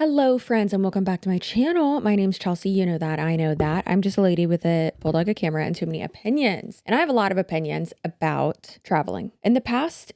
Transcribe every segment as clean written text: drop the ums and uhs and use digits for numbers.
Hello friends and welcome back to my channel. My name's Chelsea. You know that. I know that. I'm just a lady with a bulldog, a camera, and too many opinions. And I have a lot of opinions about traveling. In the past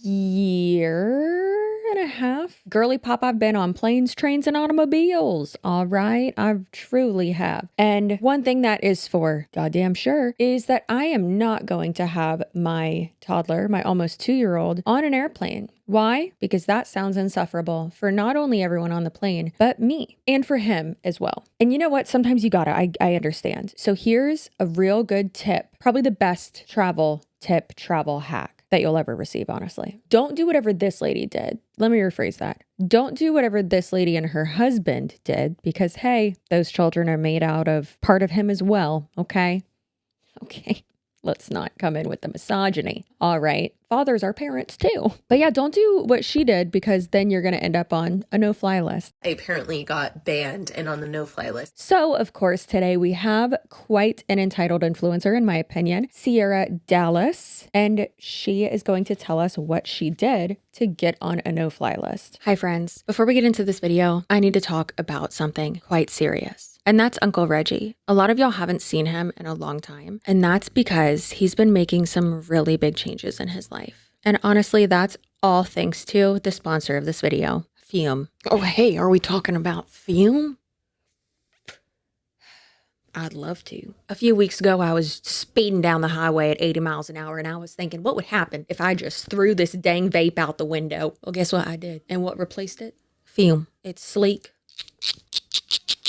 year and a half, girly pop, I've been on planes, trains, and automobiles. All right. I truly have. And one thing that is for goddamn sure is that I am not going to have my toddler, my almost 2-year-old, on an airplane. Why? Because that sounds insufferable for not only everyone on the plane, but me and for him as well. And you know what? Sometimes you gotta, I understand. So here's a real good tip, probably the best travel tip, travel hack that you'll ever receive, honestly. Don't do whatever this lady did. Let me rephrase that. Don't do whatever this lady and her husband did because, hey, those children are made out of part of him as well, okay? Okay. Let's not come in with the misogyny. All right. Fathers are parents too. But yeah, don't do what she did because then you're going to end up on a no-fly list. I apparently got banned and on the no-fly list. So, of course, today we have quite an entitled influencer, in my opinion, Sierra Dallas, and she is going to tell us what she did to get on a no-fly list. Hi, friends. Before we get into this video, I need to talk about something quite serious. And that's Uncle Reggie. A lot of y'all haven't seen him in a long time. And that's because he's been making some really big changes in his life. And honestly, that's all thanks to the sponsor of this video, FÜM. Oh, hey, are we talking about FÜM? I'd love to. A few weeks ago, I was speeding down the highway at 80 miles an hour and I was thinking, what would happen if I just threw this dang vape out the window? Well, guess what I did? And what replaced it? FÜM. It's sleek,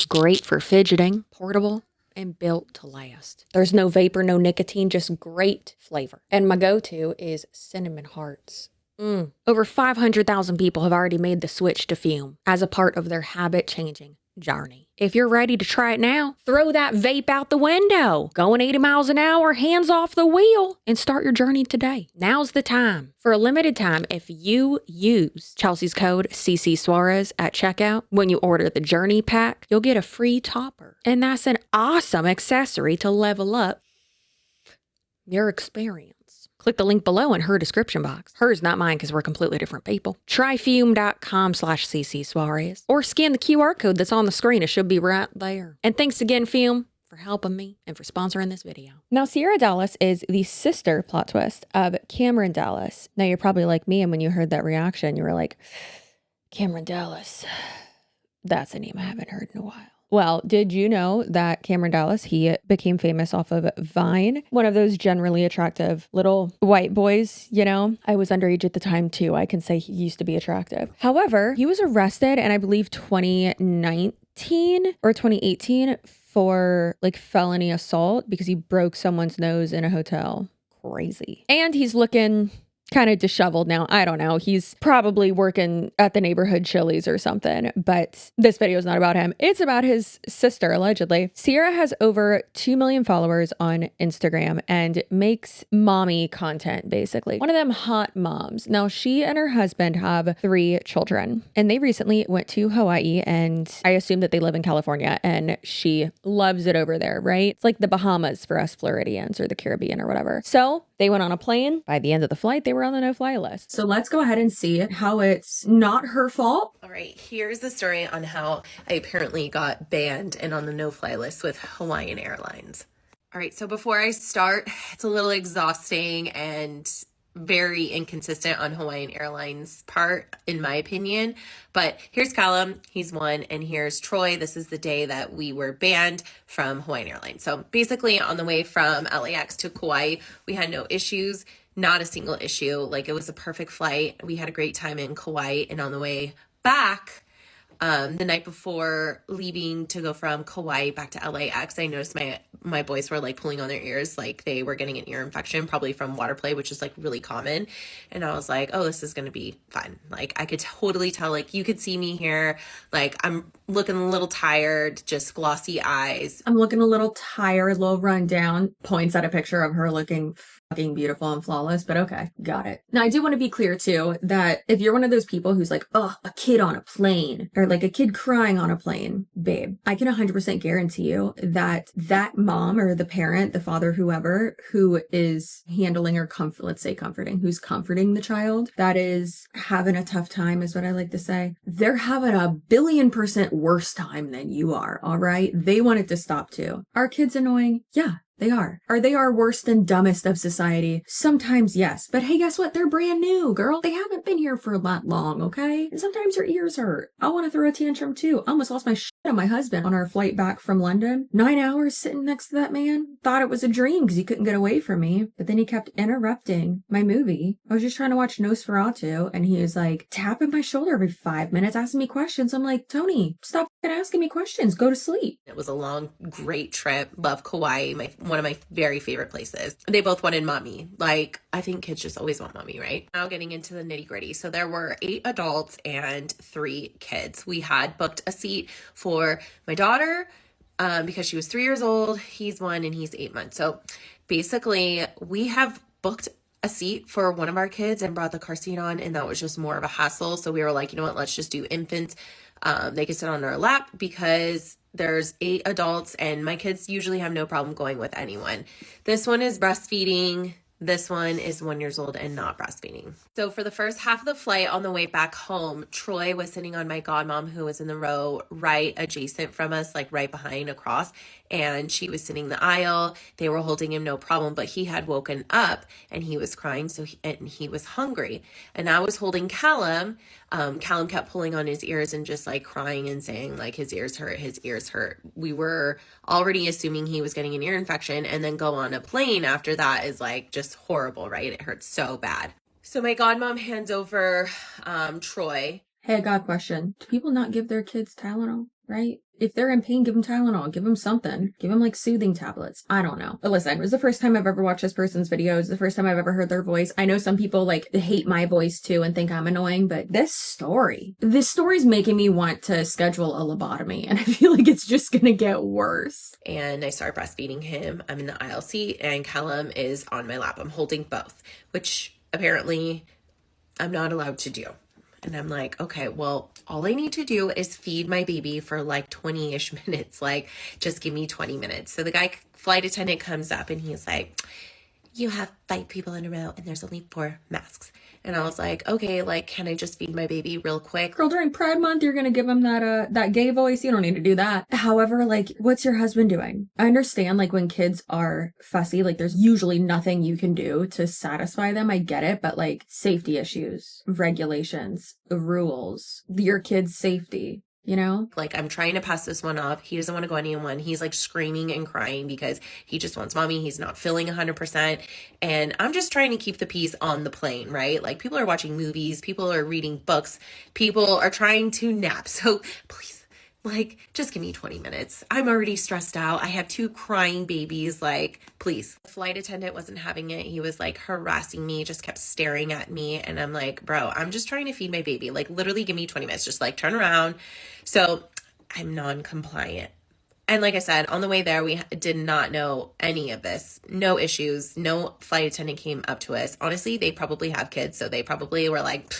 great for fidgeting, portable, and built to last. There's no vapor, no nicotine, just great flavor. And my go-to is cinnamon hearts. Over 500,000 people have already made the switch to FÜM as a part of their habit-changing journey. If you're ready to try it now, throw that vape out the window, going 80 miles an hour, hands off the wheel, and start your journey today. Now's the time. For a limited time, if you use Chelsea's code CCSUAREZ at checkout, when you order the Journey Pack, you'll get a free topper. And that's an awesome accessory to level up your experience. Click the link below in her description box. Hers, not mine, because we're completely different people. Try FÜM.com/CCSUAREZ or scan the QR code that's on the screen. It should be right there. And thanks again, FÜM, for helping me and for sponsoring this video. Now, Sierra Dallas is the sister, plot twist, of Cameron Dallas. Now, you're probably like me, and when you heard that reaction, you were like, Cameron Dallas, that's a name I haven't heard in a while. Well, did you know that Cameron Dallas, he became famous off of Vine, one of those generally attractive little white boys, you know? I was underage at the time too. I can say he used to be attractive. However, he was arrested in, I believe, 2019 or 2018 for like felony assault because he broke someone's nose in a hotel. Crazy. And he's looking kind of disheveled now. I don't know. He's probably working at the neighborhood Chili's or something, but this video is not about him. It's about his sister, allegedly. Sierra has over 2 million followers on Instagram and makes mommy content, basically. One of them hot moms. Now, she and her husband have 3 children, and they recently went to Hawaii, and I assume that they live in California, and she loves it over there, right? It's like the Bahamas for us Floridians or the Caribbean or whatever. So they went on a plane. By the end of the flight, they were on the no-fly list. So let's go ahead and see how it's not her fault. All right, here's the story on how I apparently got banned and on the no-fly list with Hawaiian Airlines. All right, so before I start, it's a little exhausting and very inconsistent on Hawaiian Airlines' part, in my opinion. But here's Callum, he's one, and here's Troy. This is the day that we were banned from Hawaiian Airlines. So basically on the way from LAX to Kauai, we had no issues, not a single issue. Like, it was a perfect flight. We had a great time in Kauai, and on the way back, the night before leaving to go from Kauai back to LAX, I noticed my boys were like pulling on their ears, like they were getting an ear infection, probably from water play, which is like really common. And I was like, oh, this is going to be fun. Like, I could totally tell, like, you could see me here. Like, I'm looking a little tired, just glossy eyes. I'm looking a little tired, a little run down. Points at a picture of her looking fucking beautiful and flawless, but okay, got it. Now, I do want to be clear too that if you're one of those people who's like, oh, a kid on a plane or like a kid crying on a plane, babe, I can 100% guarantee you that that mom or the parent, the father, whoever, who is handling or let's say comforting, who's comforting the child that is having a tough time is what I like to say. They're having a 1,000,000,000% worse time than you are. All right. They want it to stop too. Are kids annoying? Yeah. They are. Are they our worst and dumbest of society? Sometimes, yes. But hey, guess what? They're brand new, girl. They haven't been here for that long, okay? And sometimes their ears hurt. I want to throw a tantrum too. I almost lost my shit on my husband on our flight back from London. 9 hours sitting next to that man. Thought it was a dream because he couldn't get away from me. But then he kept interrupting my movie. I was just trying to watch Nosferatu and he was like tapping my shoulder every 5 minutes, asking me questions. I'm like, Tony, stop asking me questions. Go to sleep. It was a long, great trip. Love Kauai, one of my very favorite places. They both wanted mommy. Like, I think kids just always want mommy, right? Now getting into the nitty gritty. So there were 8 adults and 3 kids. We had booked a seat for my daughter because she was 3 years old. He's 1 and he's 8 months. So basically we have booked a seat for one of our kids and brought the car seat on, and that was just more of a hassle. So we were like, you know what, let's just do infants. They can sit on our lap because there's 8 adults and my kids usually have no problem going with anyone. This one is breastfeeding. This one is 1 year old and not breastfeeding. So for the first half of the flight on the way back home, Troy was sitting on my godmom, who was in the row right adjacent from us, like right behind across. And she was sitting in the aisle. They were holding him no problem, but he had woken up and he was crying. And he was hungry. And I was holding Callum. Callum kept pulling on his ears and just like crying and saying like his ears hurt, his ears hurt. We were already assuming he was getting an ear infection, and then go on a plane after that is like just horrible, right? It hurts so bad. So my godmom hands over Troy. Hey, I got a question. Do people not give their kids Tylenol, right? If they're in pain, give them Tylenol. Give them something. Give them like soothing tablets. I don't know. But listen, it was the first time I've ever watched this person's videos. The first time I've ever heard their voice. I know some people like hate my voice too and think I'm annoying, but this story's making me want to schedule a lobotomy, and I feel like it's just gonna get worse. And I start breastfeeding him. I'm in the aisle seat and Callum is on my lap. I'm holding both, which apparently I'm not allowed to do. And I'm like, okay, well, all I need to do is feed my baby for like 20-ish minutes. Like, just give me 20 minutes. So the flight attendant comes up and he's like, you have 5 people in a row and there's only 4 masks. And I was like, okay, like, can I just feed my baby real quick? Girl, during Pride Month, you're gonna give him that gay voice. You don't need to do that. However, like, what's your husband doing? I understand, like, when kids are fussy, like, there's usually nothing you can do to satisfy them. I get it, but like, safety issues, regulations, rules, your kid's safety. You know, like, I'm trying to pass this one off. He doesn't want to go anyone. He's like screaming and crying because he just wants mommy. He's not feeling 100%. And I'm just trying to keep the peace on the plane, right? Like, people are watching movies. People are reading books. People are trying to nap. So please, like, just give me 20 minutes. I'm already stressed out. I have 2 crying babies. Like, please. The flight attendant wasn't having it. He was like harassing me, just kept staring at me. And I'm like, bro, I'm just trying to feed my baby. Like, literally give me 20 minutes. Just like turn around. So I'm non-compliant. And like I said, on the way there, we did not know any of this. No issues. No flight attendant came up to us. Honestly, they probably have kids. So they probably were like,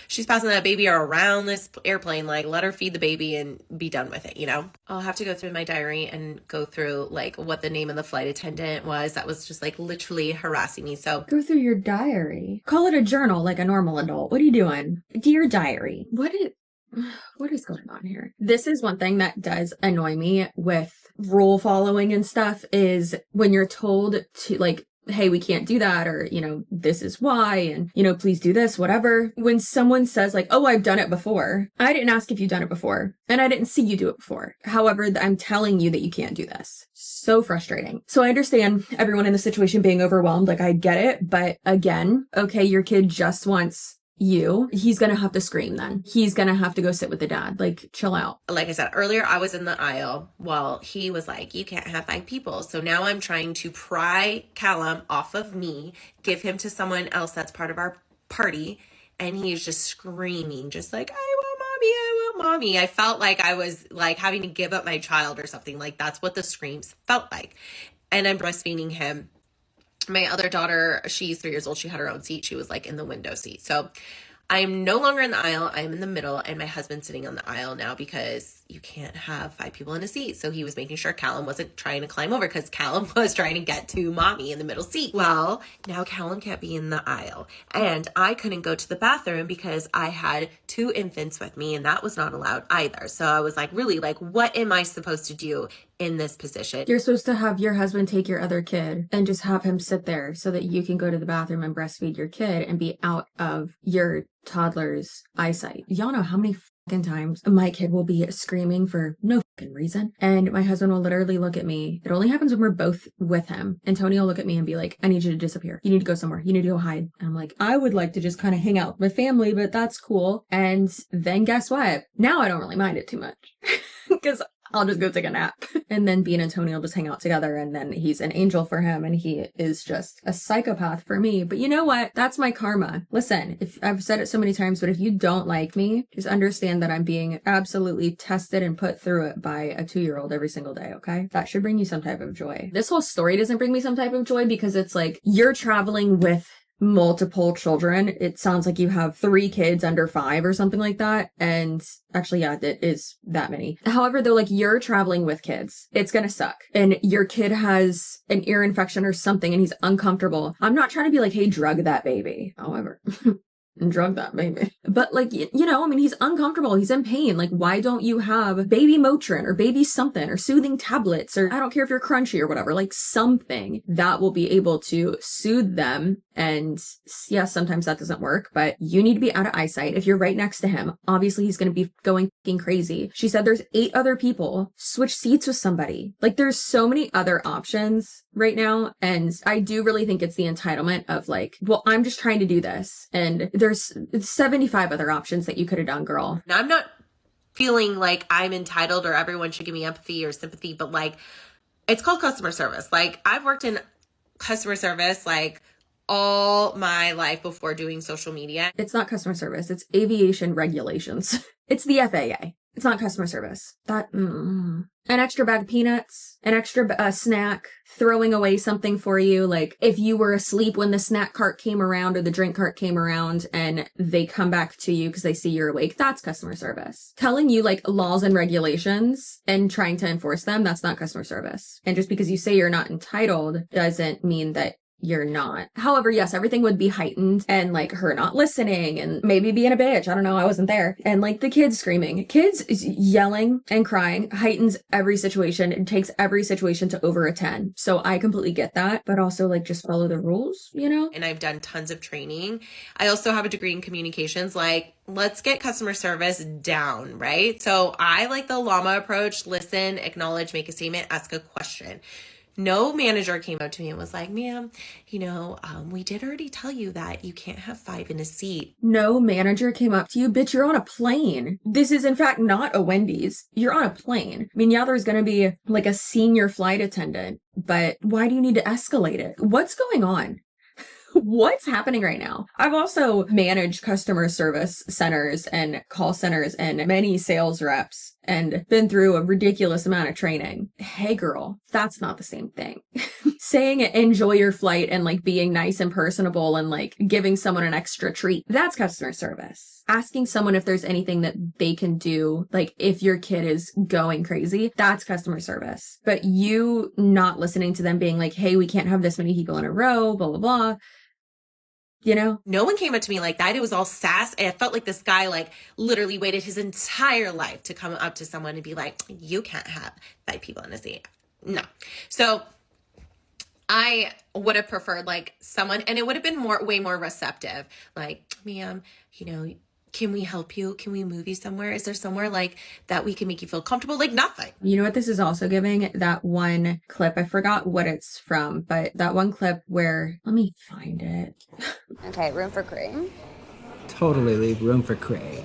she's passing that baby around this airplane. Like, let her feed the baby and be done with it, you know? I'll have to go through my diary and go through like what the name of the flight attendant was that was just like literally harassing me. So go through your diary. Call it a journal like a normal adult. What are you doing? Dear diary. What is going on here? This is one thing that does annoy me with rule following and stuff is when you're told to like, hey, we can't do that, or, you know, this is why, and, you know, please do this, whatever. When someone says like, oh, I've done it before, I didn't ask if you've done it before, and I didn't see you do it before. However, I'm telling you that you can't do this. So frustrating. So I understand everyone in the situation being overwhelmed. Like, I get it. But again, okay, your kid just wants he's gonna have to scream then. He's gonna have to go sit with the dad. Like, chill out. Like I said earlier, I was in the aisle while he was like, you can't have 5 people. So now I'm trying to pry Callum off of me, give him to someone else that's part of our party. And he's just screaming, just like, I want mommy, I want mommy. I felt like I was like having to give up my child or something. Like, that's what the screams felt like. And I'm breastfeeding him. My other daughter, she's 3 years old. She had her own seat. She was like in the window seat. So I'm no longer in the aisle. I'm in the middle, and my husband's sitting on the aisle now because you can't have 5 people in a seat. So he was making sure Callum wasn't trying to climb over because Callum was trying to get to mommy in the middle seat. Well, now Callum can't be in the aisle, and I couldn't go to the bathroom because I had 2 infants with me, and that was not allowed either. So I was like, really, like, what am I supposed to do in this position? You're supposed to have your husband take your other kid and just have him sit there so that you can go to the bathroom and breastfeed your kid and be out of your toddler's eyesight. Y'all know how many fucking times my kid will be screaming for no fucking reason, and my husband will literally look at me. It only happens when we're both with him, and Tony will look at me and be like, I need you to disappear. You need to go somewhere. You need to go hide. And I'm like, I would like to just kind of hang out with my family, but that's cool. And then guess what? Now I don't really mind it too much because I'll just go take a nap. And then Bean and Tony will just hang out together, and then he's an angel for him and he is just a psychopath for me. But you know what? That's my karma. Listen, if I've said it so many times, but if you don't like me, just understand that I'm being absolutely tested and put through it by a 2-year-old every single day, okay? That should bring you some type of joy. This whole story doesn't bring me some type of joy because it's like you're traveling with multiple children. It sounds like you have 3 kids under 5 or something like that. And actually, yeah, it is that many. However, though, like you're traveling with kids, it's gonna suck. And your kid has an ear infection or something and he's uncomfortable. I'm not trying to be like, hey, drug that baby. However, and drug that baby. But like, you know, I mean, he's uncomfortable. He's in pain. Like, why don't you have baby Motrin or baby something or soothing tablets, or I don't care if you're crunchy or whatever, like something that will be able to soothe them. And yes, sometimes that doesn't work, but you need to be out of eyesight. If you're right next to him, obviously he's going to be going fucking crazy. She said there's 8 other people. Switch seats with somebody. Like there's so many other options right now. And I do really think it's the entitlement of like, well, I'm just trying to do this. And there's 75 other options that you could have done, girl. Now, I'm not feeling like I'm entitled or everyone should give me empathy or sympathy, but like, it's called customer service. Like I've worked in customer service, like all my life before doing social media. It's not customer service. It's aviation regulations. It's the FAA. It's not customer service. An extra bag of peanuts, an extra snack, throwing away something for you. Like if you were asleep when the snack cart came around or the drink cart came around and they come back to you because they see you're awake, that's customer service. Telling you like laws and regulations and trying to enforce them, that's not customer service. And just because you say you're not entitled doesn't mean that you're not. However, yes, everything would be heightened and like her not listening and maybe being a bitch. I don't know. I wasn't there. And like the kids screaming, kids yelling and crying heightens every situation. It takes every situation to over a 10. So I completely get that, but also like just follow the rules, you know? And I've done tons of training. I also have a degree in communications. Like, let's get customer service down, right? So I like the llama approach: listen, acknowledge, make a statement, ask a question. No manager came up to me and was like, ma'am, we did already tell you that you can't have 5 in a seat. No manager came up to you? Bitch, you're on a plane. This is in fact not a Wendy's. You're on a plane. I mean, yeah, there's going to be like a senior flight attendant, but why do you need to escalate it? What's going on? What's happening right now? I've also managed customer service centers and call centers and many sales reps and been through a ridiculous amount of training. Hey girl, that's not the same thing. Saying enjoy your flight and like being nice and personable and like giving someone an extra treat, that's customer service. Asking someone if there's anything that they can do, like if your kid is going crazy, that's customer service. But you not listening to them being like, hey, we can't have this many people in a row, blah, blah, blah. You know, no one came up to me like that. It was all sass. And I felt like this guy like literally waited his entire life to come up to someone and be like, you can't have 5 people in a seat. No. So I would have preferred like someone, and it would have been way more receptive. Like, ma'am, can we help you? Can we move you somewhere? Is there somewhere like that we can make you feel comfortable? Like nothing. You know what this is also giving? That one clip. I forgot what it's from, but that one clip where, let me find it. Okay, room for cream. Totally leave room for cream.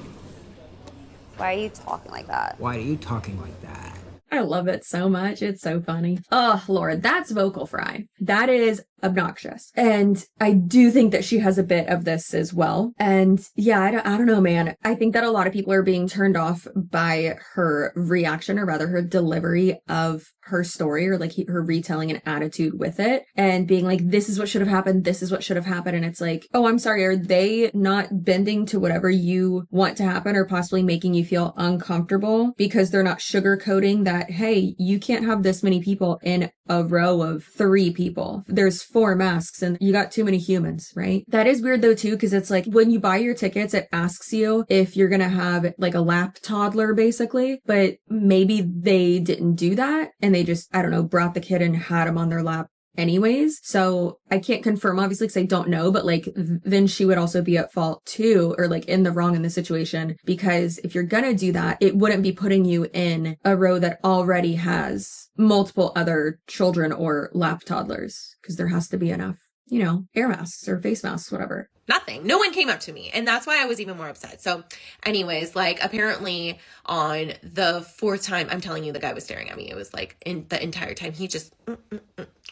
Why are you talking like that? Why are you talking like that? I love it so much. It's so funny. Oh, Lord, that's vocal fry. That is obnoxious. And I do think that she has a bit of this as well. And yeah, I don't know, man. I think that a lot of people are being turned off by her reaction, or rather her delivery of her story, or like her retelling an attitude with it, and being like, this is what should have happened. This is what should have happened. And it's like, oh, I'm sorry. Are they not bending to whatever you want to happen, or possibly making you feel uncomfortable because they're not sugarcoating that, hey, you can't have this many people in a row of 3 people. There's 4 masks and you got too many humans, right? That is weird though too, because it's like when you buy your tickets, it asks you if you're gonna have like a lap toddler basically, but maybe they didn't do that and they just, I don't know, brought the kid and had him on their lap anyways. So I can't confirm obviously because I don't know, but like then she would also be at fault too, or like in the wrong in the situation, because if you're gonna do that, it wouldn't be putting you in a row that already has multiple other children or lap toddlers, because there has to be enough, you know, air masks or face masks, whatever. Nothing. No one came up to me. And that's why I was even more upset. So anyways, like apparently on the 4th time, I'm telling you, the guy was staring at me. It was like in the entire time, he just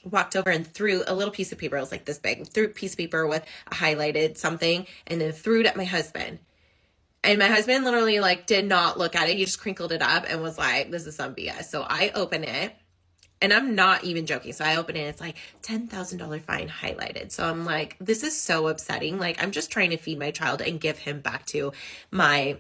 walked over and threw a little piece of paper. It was like this big, threw a piece of paper with a highlighted something and then threw it at my husband. And my husband literally like did not look at it. He just crinkled it up and was like, this is some BS. So I open it. And I'm not even joking. So I open it, it's like $10,000 fine highlighted. So I'm like, this is so upsetting. Like, I'm just trying to feed my child and give him back to my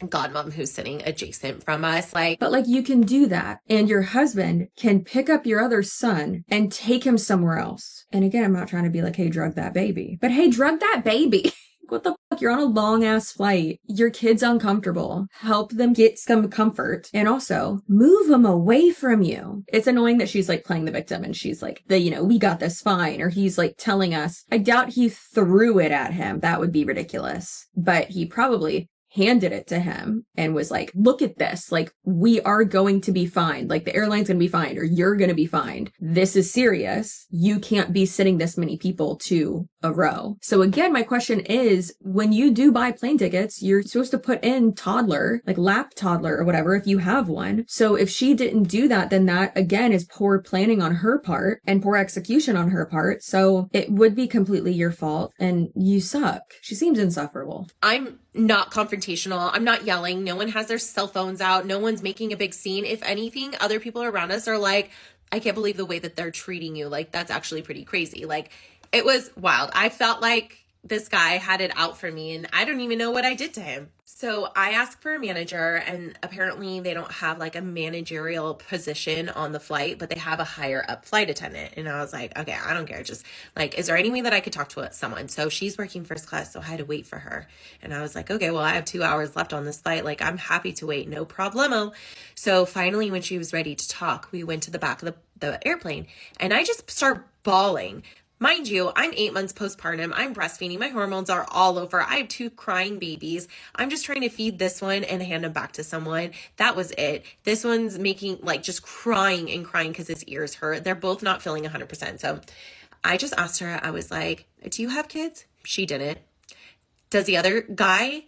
godmom who's sitting adjacent from us. Like, but like you can do that and your husband can pick up your other son and take him somewhere else. And again, I'm not trying to be like, hey, drug that baby, but hey, drug that baby. What the fuck? You're on a long ass flight. Your kid's uncomfortable. Help them get some comfort and also move them away from you. It's annoying that she's like playing the victim and she's like, we got this fine. Or he's like telling us, I doubt he threw it at him. That would be ridiculous. But he probably handed it to him and was like, look at this. Like, we are going to be fined. Like, the airline's going to be fined or you're going to be fined. This is serious. You can't be sitting this many people to a row. So again, my question is, when you do buy plane tickets, you're supposed to put in toddler, like lap toddler or whatever, if you have one. So if she didn't do that, then that again is poor planning on her part and poor execution on her part. So it would be completely your fault and you suck. She seems insufferable. I'm not confrontational. I'm not yelling. No one has their cell phones out. No one's making a big scene. If anything, other people around us are like, I can't believe the way that they're treating you. Like, that's actually pretty crazy. Like, it was wild. I felt like this guy had it out for me and I don't even know what I did to him. So I asked for a manager and apparently they don't have like a managerial position on the flight, but they have a higher up flight attendant. And I was like, okay, I don't care. Just like, is there any way that I could talk to someone? So she's working first class. So I had to wait for her. And I was like, okay, well, I have 2 hours left on this flight. Like, I'm happy to wait. No problemo. So finally, when she was ready to talk, we went to the back of the airplane and I just started bawling. Mind you, I'm 8 months postpartum. I'm breastfeeding. My hormones are all over. I have 2 crying babies. I'm just trying to feed this one and hand him back to someone. That was it. This one's making like just crying and crying because his ears hurt. They're both not feeling 100%. So I just asked her, I was like, do you have kids? She didn't. Does the other guy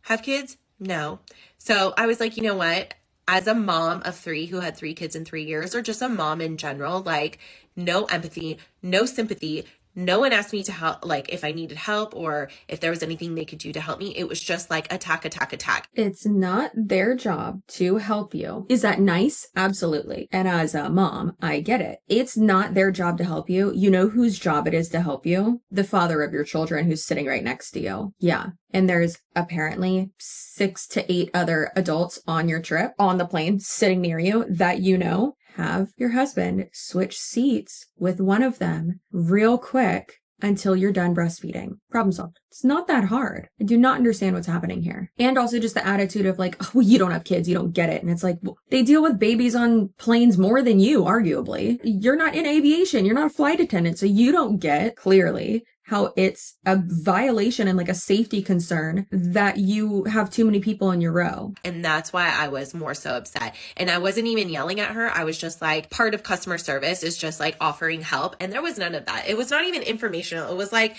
have kids? No. So I was like, you know what? As a mom of 3 who had 3 kids in 3 years, or just a mom in general, like, no empathy, no sympathy. No one asked me to help, like if I needed help or if there was anything they could do to help me. It was just like attack, attack, attack. It's not their job to help you. Is that nice? Absolutely. And as a mom, I get it. It's not their job to help you. You know whose job it is to help you? The father of your children who's sitting right next to you. Yeah. And there's apparently 6 to 8 other adults on your trip on the plane sitting near you that you know. Have your husband switch seats with one of them real quick until you're done breastfeeding. Problem solved. It's not that hard. I do not understand what's happening here. And also just the attitude of like, oh, well, you don't have kids. You don't get it. And it's like, well, they deal with babies on planes more than you, arguably. You're not in aviation. You're not a flight attendant. So you don't get clearly how it's a violation and like a safety concern that you have too many people in your row. And that's why I was more so upset. And I wasn't even yelling at her. I was just like, part of customer service is just like offering help. And there was none of that. It was not even informational. It was like,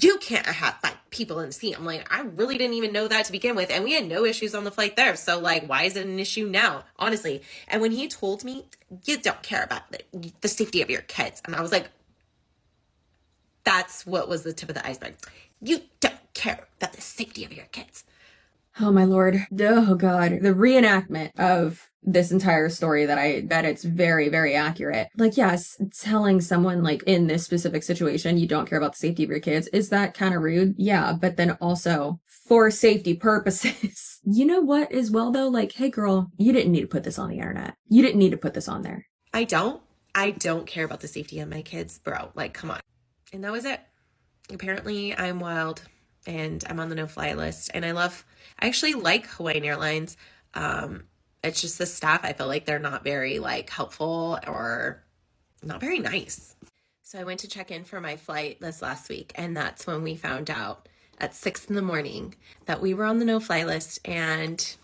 you can't have like people in the seat. I'm like, I really didn't even know that to begin with. And we had no issues on the flight there. So like, why is it an issue now? Honestly. And when he told me, you don't care about the safety of your kids. And I was like, That's what was the tip of the iceberg. You don't care about the safety of your kids. Oh my Lord. Oh God. The reenactment of this entire story that I bet it's very, very accurate. Like, yes, telling someone like in this specific situation, you don't care about the safety of your kids. Is that kind of rude? Yeah. But then also for safety purposes, you know what as well though? Like, hey girl, you didn't need to put this on the internet. You didn't need to put this on there. I don't care about the safety of my kids, bro. Like, come on. And that was it. Apparently I'm wild and I'm on the no-fly list. And I actually like Hawaiian Airlines. It's just the staff, I feel like they're not very like helpful or not very nice. So I went to check in for my flight this last week, and that's when we found out at 6 a.m. that we were on the no-fly list, and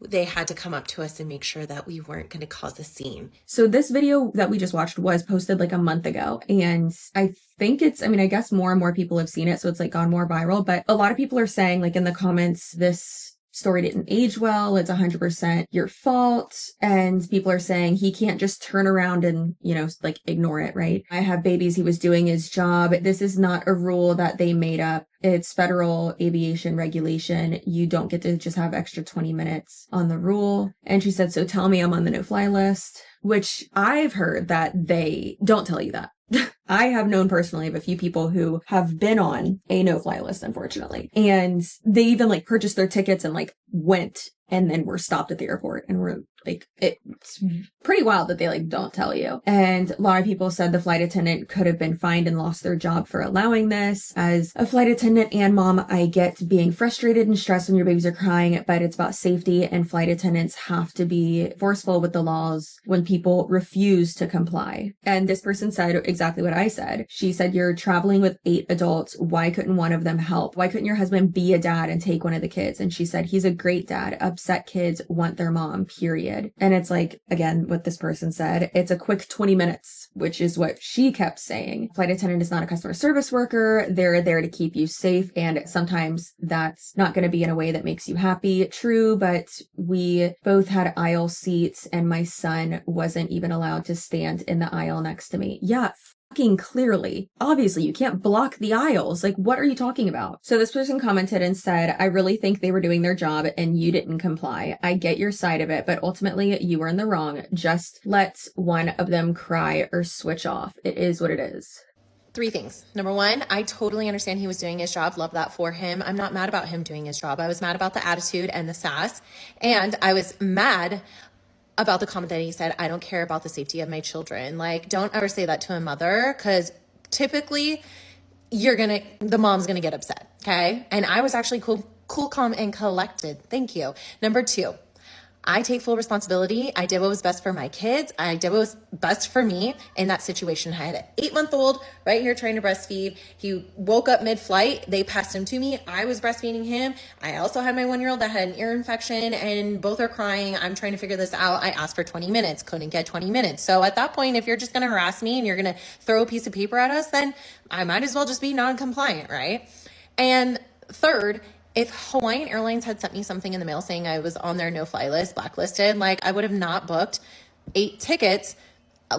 they had to come up to us and make sure that we weren't going to cause a scene. So this video that we just watched was posted like a month ago. And I think I guess more and more people have seen it. So it's like gone more viral. But a lot of people are saying like in the comments, this story didn't age well. It's 100% your fault. And people are saying he can't just turn around and, like ignore it, right? I have babies. He was doing his job. This is not a rule that they made up. It's federal aviation regulation. You don't get to just have extra 20 minutes on the rule. And she said, so tell me I'm on the no-fly list, which I've heard that they don't tell you that. I have known personally of a few people who have been on a no-fly list, unfortunately. And they even like purchased their tickets and like went and then were stopped at the airport and were like, it's pretty wild that they like don't tell you. And a lot of people said the flight attendant could have been fined and lost their job for allowing this. As a flight attendant and mom, I get being frustrated and stressed when your babies are crying, but it's about safety, and flight attendants have to be forceful with the laws when people refuse to comply. And this person said exactly what I said. She said, you're traveling with 8 adults. Why couldn't one of them help? Why couldn't your husband be a dad and take one of the kids? And she said, he's a great dad. Upset kids want their mom, period. And it's like, again, what this person said, it's a quick 20 minutes, which is what she kept saying. Flight attendant is not a customer service worker. They're there to keep you safe. And sometimes that's not going to be in a way that makes you happy. True, but we both had aisle seats and my son wasn't even allowed to stand in the aisle next to me. Yeah. Clearly, obviously you can't block the aisles. Like, what are you talking about? So this person commented and said, I really think they were doing their job and you didn't comply. I get your side of it, but ultimately you were in the wrong. Just let one of them cry or switch off. It is what it is. 3 things. Number 1, I totally understand he was doing his job. Love that for him. I'm not mad about him doing his job. I was mad about the attitude and the sass. And I was mad about the comment that he said, I don't care about the safety of my children. Like, don't ever say that to a mother, because typically the mom's gonna get upset. Okay. And I was actually cool, calm, and collected. Thank you. Number 2, I take full responsibility. I did what was best for my kids. I did what was best for me in that situation. I had an 8-month-old right here trying to breastfeed. He woke up mid-flight. They passed him to me. I was breastfeeding him. I also had my 1-year-old that had an ear infection, and both are crying. I'm trying to figure this out. I asked for 20 minutes, couldn't get 20 minutes. So at that point, if you're just going to harass me and you're going to throw a piece of paper at us, then I might as well just be non-compliant, right? And third, if Hawaiian Airlines had sent me something in the mail saying I was on their no-fly list, blacklisted, like I would have not booked 8 tickets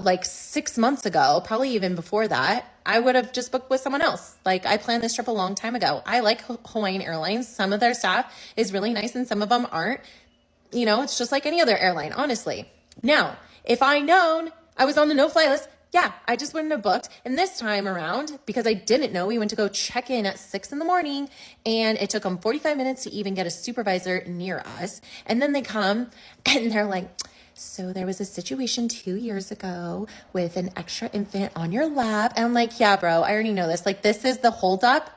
like 6 months ago, probably even before that. I would have just booked with someone else. Like, I planned this trip a long time ago. I like Hawaiian Airlines. Some of their staff is really nice and some of them aren't. It's just like any other airline, honestly. Now, if I known I was on the no-fly list, yeah, I just wouldn't have booked. And this time around, because I didn't know, we went to go check in at 6 a.m. and it took them 45 minutes to even get a supervisor near us. And then they come and they're like, so there was a situation 2 years ago with an extra infant on your lap. And I'm like, yeah, bro, I already know this. Like, this is the holdup.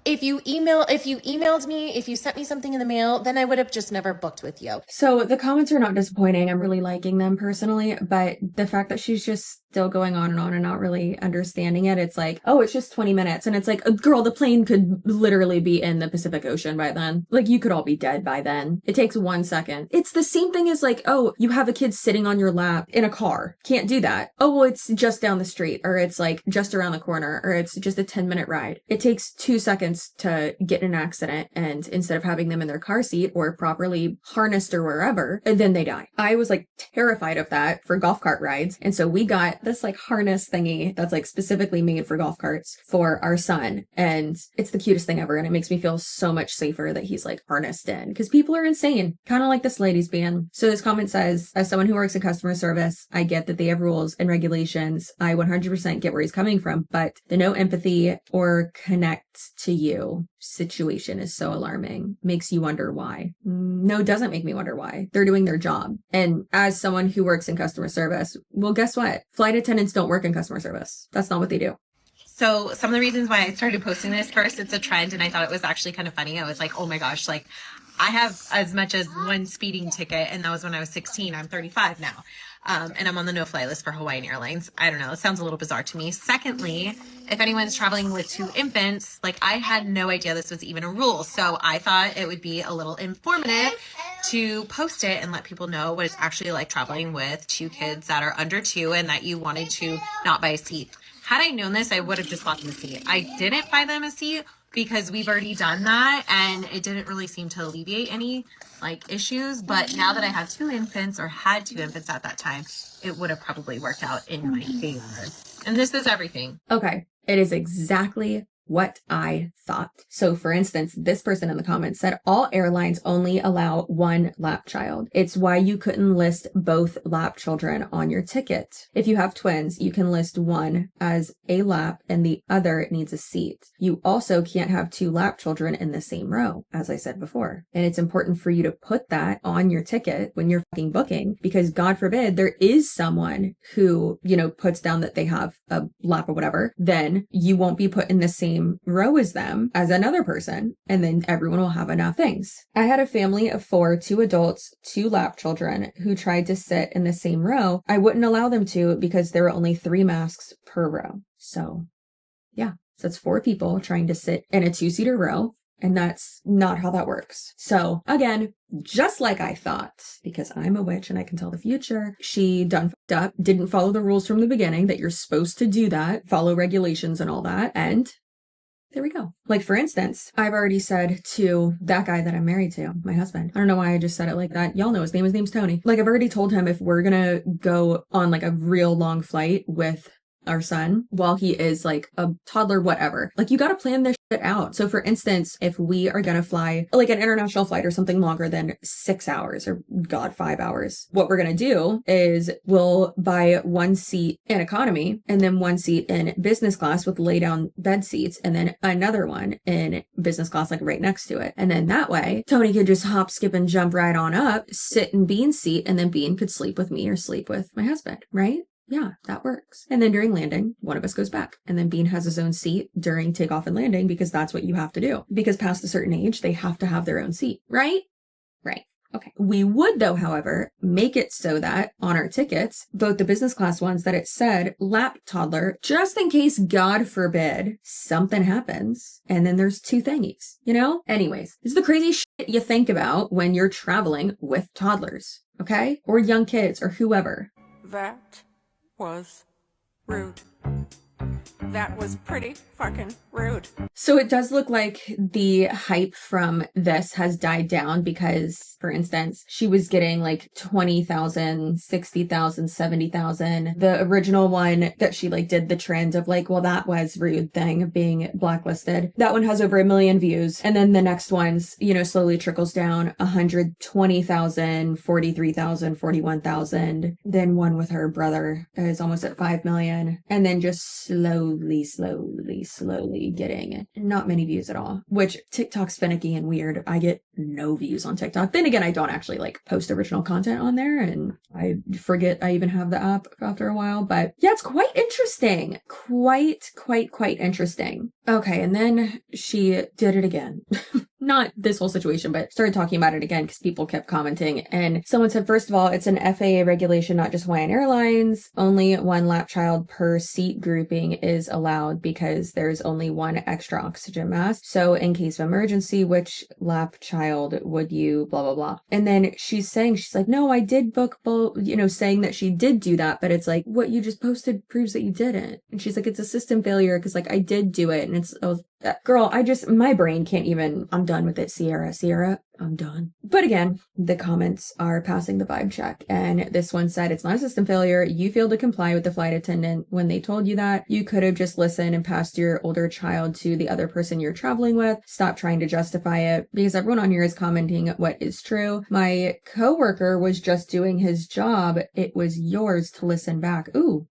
If you emailed me, if you sent me something in the mail, then I would have just never booked with you. So the comments are not disappointing. I'm really liking them personally, but the fact that she's just still going on and not really understanding it. It's like, oh, it's just 20 minutes. And it's like, girl, the plane could literally be in the Pacific Ocean by then. Like, you could all be dead by then. It takes 1 second. It's the same thing as like, oh, you have a kid sitting on your lap in a car. Can't do that. Oh, well, it's just down the street, or it's like just around the corner, or it's just a 10-minute ride. It takes 2 seconds chance to get in an accident, and instead of having them in their car seat or properly harnessed or wherever, and then they die. I was like terrified of that for golf cart rides. And so we got this like harness thingy that's like specifically made for golf carts for our son. And it's the cutest thing ever. And it makes me feel so much safer that he's like harnessed in, because people are insane, kind of like this lady's being. So this comment says, as someone who works in customer service, I get that they have rules and regulations. I 100% get where he's coming from, but the no empathy or connect to you situation is so alarming. Makes you wonder why. No, it doesn't make me wonder why. They're doing their job. And as someone who works in customer service, well, guess what? Flight attendants don't work in customer service. That's not what they do. So some of the reasons why I started posting this, first, it's a trend, and I thought it was actually kind of funny. I was like, oh my gosh, like I have as much as one speeding ticket, and that was when I was 16. I'm 35 now. And I'm on the no-fly list for Hawaiian Airlines. I don't know. It sounds a little bizarre to me. Secondly, if anyone's traveling with 2 infants, like I had no idea this was even a rule. So I thought it would be a little informative to post it and let people know what it's actually like traveling with 2 kids that are under 2 and that you wanted to not buy a seat. Had I known this, I would have just bought them a seat. I didn't buy them a seat because we've already done that, and it didn't really seem to alleviate any like issues. But now that I have 2 infants, or had 2 infants at that time, it would have probably worked out in my favor. And this is everything. Okay. It is exactly what I thought. So for instance, this person in the comments said all airlines only allow 1 lap child. It's why you couldn't list both lap children on your ticket. If you have twins, you can list one as a lap and the other needs a seat. You also can't have 2 lap children in the same row, as I said before. And it's important for you to put that on your ticket when you're fucking booking, because God forbid there is someone who, puts down that they have a lap or whatever, then you won't be put in the same row as them as another person, and then everyone will have enough things. I had a family of 4, 2 adults, 2 lap children who tried to sit in the same row. I wouldn't allow them to because there were only 3 masks per row. So yeah, so that's 4 people trying to sit in a 2-seater row. And that's not how that works. So again, just like I thought, because I'm a witch and I can tell the future, she done fucked up, didn't follow the rules from the beginning that you're supposed to do that, follow regulations and all that. And there we go. Like, for instance, I've already said to that guy that I'm married to, my husband, I don't know why I just said it like that. Y'all know his name's Tony. Like, I've already told him if we're gonna go on like a real long flight with our son while he is like a toddler, whatever, like you got to plan this shit out. So for instance, if we are going to fly like an international flight or something longer than 6 hours or 5 hours, what we're going to do is we'll buy 1 seat in economy and then 1 seat in business class with lay down bed seats, and then another one in business class, like right next to it. And then that way Tony could just hop, skip, and jump right on up, sit in Bean's seat, and then Bean could sleep with me or sleep with my husband, right? Yeah, that works. And then during landing, one of us goes back, and then Bean has his own seat during takeoff and landing, because that's what you have to do. Because past a certain age, they have to have their own seat, right? Right. Okay. We would, though, however, make it so that on our tickets, both the business class ones, that it said lap toddler, just in case, God forbid, something happens. And then there's 2 thingies, Anyways, this is the crazy shit you think about when you're traveling with toddlers, okay? Or young kids or whoever. That was rude. That was pretty fucking rude. So it does look like the hype from this has died down because, for instance, she was getting like 20,000, 60,000, 70,000. The original one that she like did the trend of like, well, that was rude thing of being blacklisted. That one has over 1 million views. And then the next ones, slowly trickles down 120,000, 43,000, 41,000. Then one with her brother is almost at 5 million. And then just slowly getting not many views at all, which TikTok's finicky and weird. I get no views on TikTok. Then again, I don't actually like post original content on there, and I forget I even have the app after a while. But yeah, it's quite interesting. Quite interesting. Okay, and then she did it again. Not this whole situation, but started talking about it again because people kept commenting. And someone said, first of all, it's an FAA regulation, not just Hawaiian Airlines. Only 1 lap child per seat grouping is allowed because there's only 1 extra oxygen mask. So in case of emergency, which lap child would you blah, blah, blah. And then she's like, no, I did book, saying that she did do that. But it's like, what you just posted proves that you didn't. And she's like, it's a system failure because like I did do it. And Girl, my brain can't even, I'm done with it, Sierra, I'm done. But again, the comments are passing the vibe check. And this one said, it's not a system failure. You failed to comply with the flight attendant when they told you that. You could have just listened and passed your older child to the other person you're traveling with. Stop trying to justify it, because everyone on here is commenting what is true. My coworker was just doing his job. It was yours to listen back. Ooh.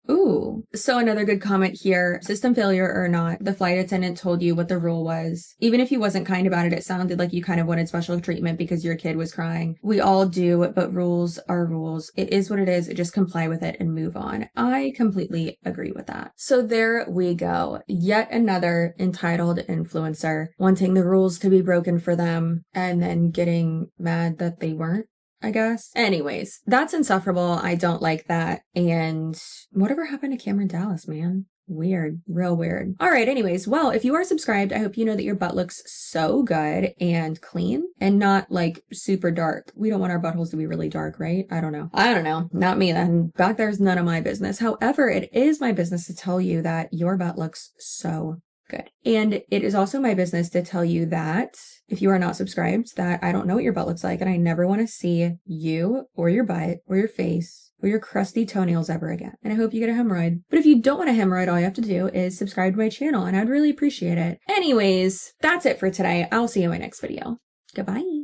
So another good comment here, system failure or not, the flight attendant told you what the rule was. Even if he wasn't kind about it, it sounded like you kind of wanted special treatment because your kid was crying. We all do, but rules are rules. It is what it is. Just comply with it and move on. I completely agree with that. So there we go. Yet another entitled influencer wanting the rules to be broken for them and then getting mad that they weren't, I guess. Anyways, that's insufferable. I don't like that. And whatever happened to Cameron Dallas, man? Weird, real weird. All right. Anyways, well, if you are subscribed, I hope you know that your butt looks so good and clean and not like super dark. We don't want our buttholes to be really dark, right? I don't know. Not me then. Back there's none of my business. However, it is my business to tell you that your butt looks so good. And it is also my business to tell you that if you are not subscribed, that I don't know what your butt looks like and I never want to see you or your butt or your face or your crusty toenails ever again. And I hope you get a hemorrhoid. But if you don't want a hemorrhoid, all you have to do is subscribe to my channel and I'd really appreciate it. Anyways, that's it for today. I'll see you in my next video. Goodbye.